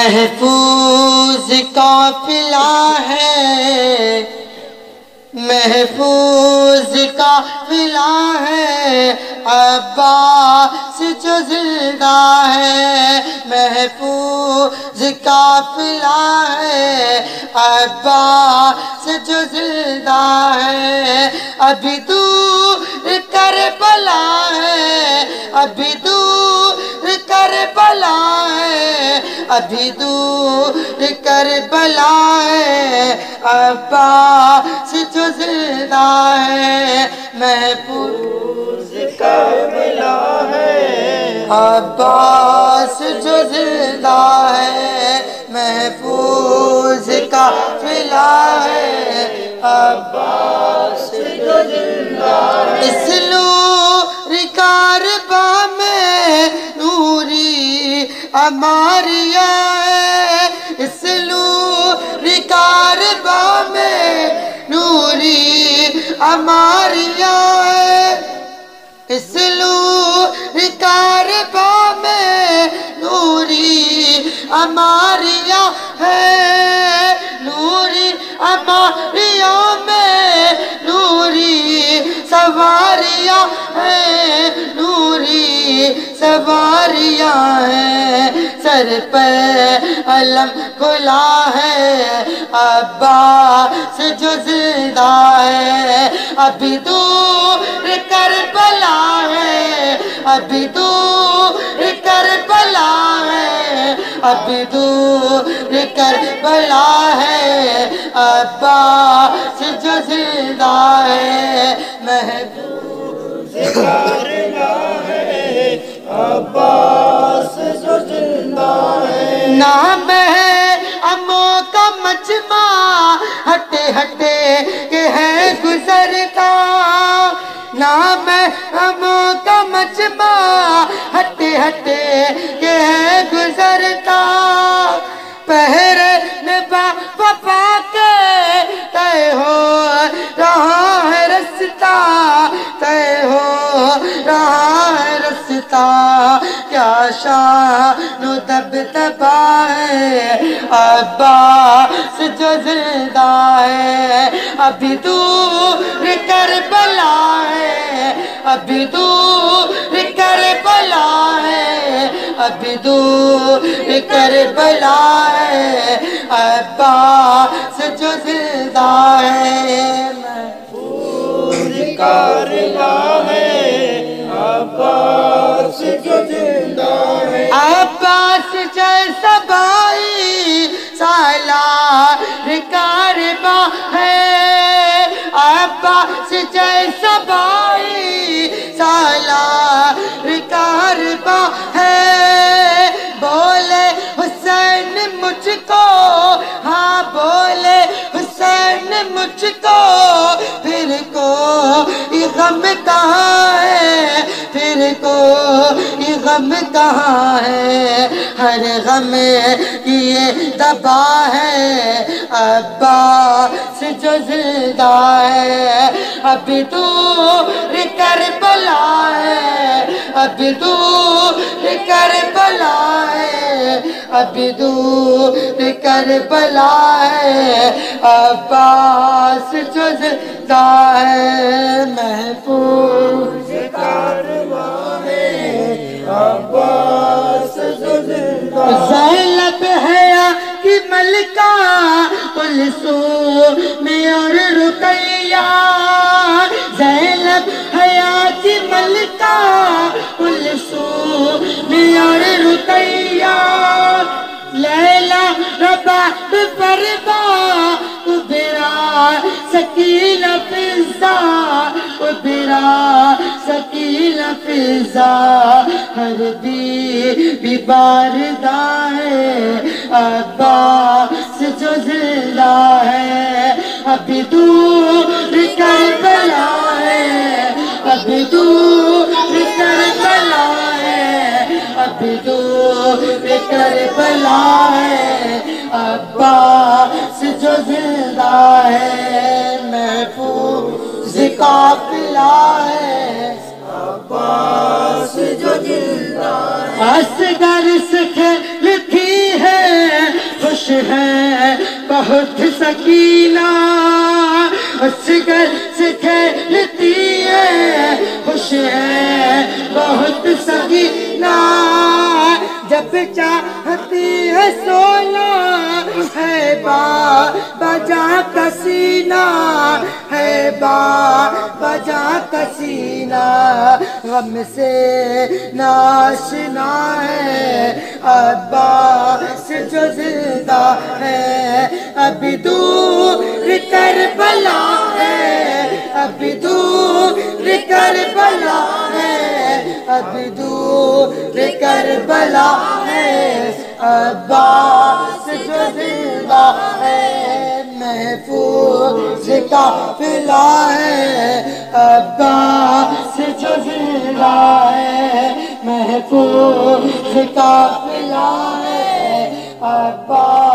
محفوظ قافلہ ہے، محفوظ قافلہ ہے، عباس جو زندہ ہے، محفوظ قافلہ ہے، عباس جو زندہ ہے، ابھی دور کربلا ہے، ابھی دور کربلا ہے، ابھی دور کربلا ہے، عباس جو زندہ ہے، محفوظ کربلا ہے، عباس جو زندہ ہے، محفوظ قافلہ ہے، عباس جو زندہ ہے، اس نور کارباں میں نوری عماریہ ہے، اس نور کارباں میں نوری عماریہ ہے، اس نور کارباں میں نوری عماریہ ہے، نوری عماریہ میں نوری سواریاں ہیں، نوری سواریاں ہیں، سر پر علم کھلا ہے، عباس جو زندہ ہے، ابھی دور کربلا ہے، ابھی دور کربلا ہے، ابھی دور کربلا ہے، عباس جو زندہ ہے، محفوظ کربلا ہے، عباس جو زندہ ہے، نام ہے اموں کا مجمع ہٹے ہٹے کہ ہے گزرتا، نام ہے اموں کا مجمع ہٹے ہٹے کہ ہے گزرتا، پہرے نبا وفا کے طے ہو رہا ہے رستہ، طے ہو رہا ہے رستہ، کیا شان و دبدبا ہے، عباس جو زندہ ہے، ابھی دور کربلا ہے، ابھی دور کربلا ہے، ابھی دور کربلا ہے، عباس جو زندہ ہے، محفوظ کربلا ہے، عباس جو زندہ ہے، عباس جیسا بائی سالار کارباں ہے، عباس جیسا بائی سالار کارباں ہے، بولے حسین مجھ کو، ہاں بولے حسین مجھ کو، پھر کو یہ غم کہاں ہے، پھر کو یہ غم کہاں ہے، ہر غم کی یہ دبا ہے، عباس جو زندہ ہے، ابھی دور کربلا ہے، ابھی دور کربلا ہے، ابھی دور کربلا ہے، عباس جو زندہ ہے، محفوظ کربلا ہے، عباس جو زندہ ہے، زینب حیا کی ملکہ کلثوم اور رقیہ، زینب حیا کی ملکہ کلثوم اور رقیہ، لیلا رباب فربا کبرا سکینہ فضا، کبرا سکینہ فضا، ہر بی باردہ ہے، عباس جو زندہ ہے، ابھی دور کربلا ہے، ابھی دور کربلا ہے، ابھی دور کربلا ہے، عباس جو زندہ ہے، محفوظ قافلہ ہے، عباس جو زندہ ہے، اصغر سے کھیلتی ہے ہے بہت سکینہ اس گھر سے کھیلتی ہے خوش ہے بہت سکینہ جب چاہتی ہے سونا ہے بجا کا سینہ ہے بجا کا سینہ غم سے ناشنا ہے عباس جو زندہ ہے ابھی دور کربلا ہے ابھی دور کربلا ہے ابھی دور کربلا ہے عباس جو زندہ ہے محفوظ قافلہ ہے عباس جو زندہ ہے محفوظ قافلہ ہے عباس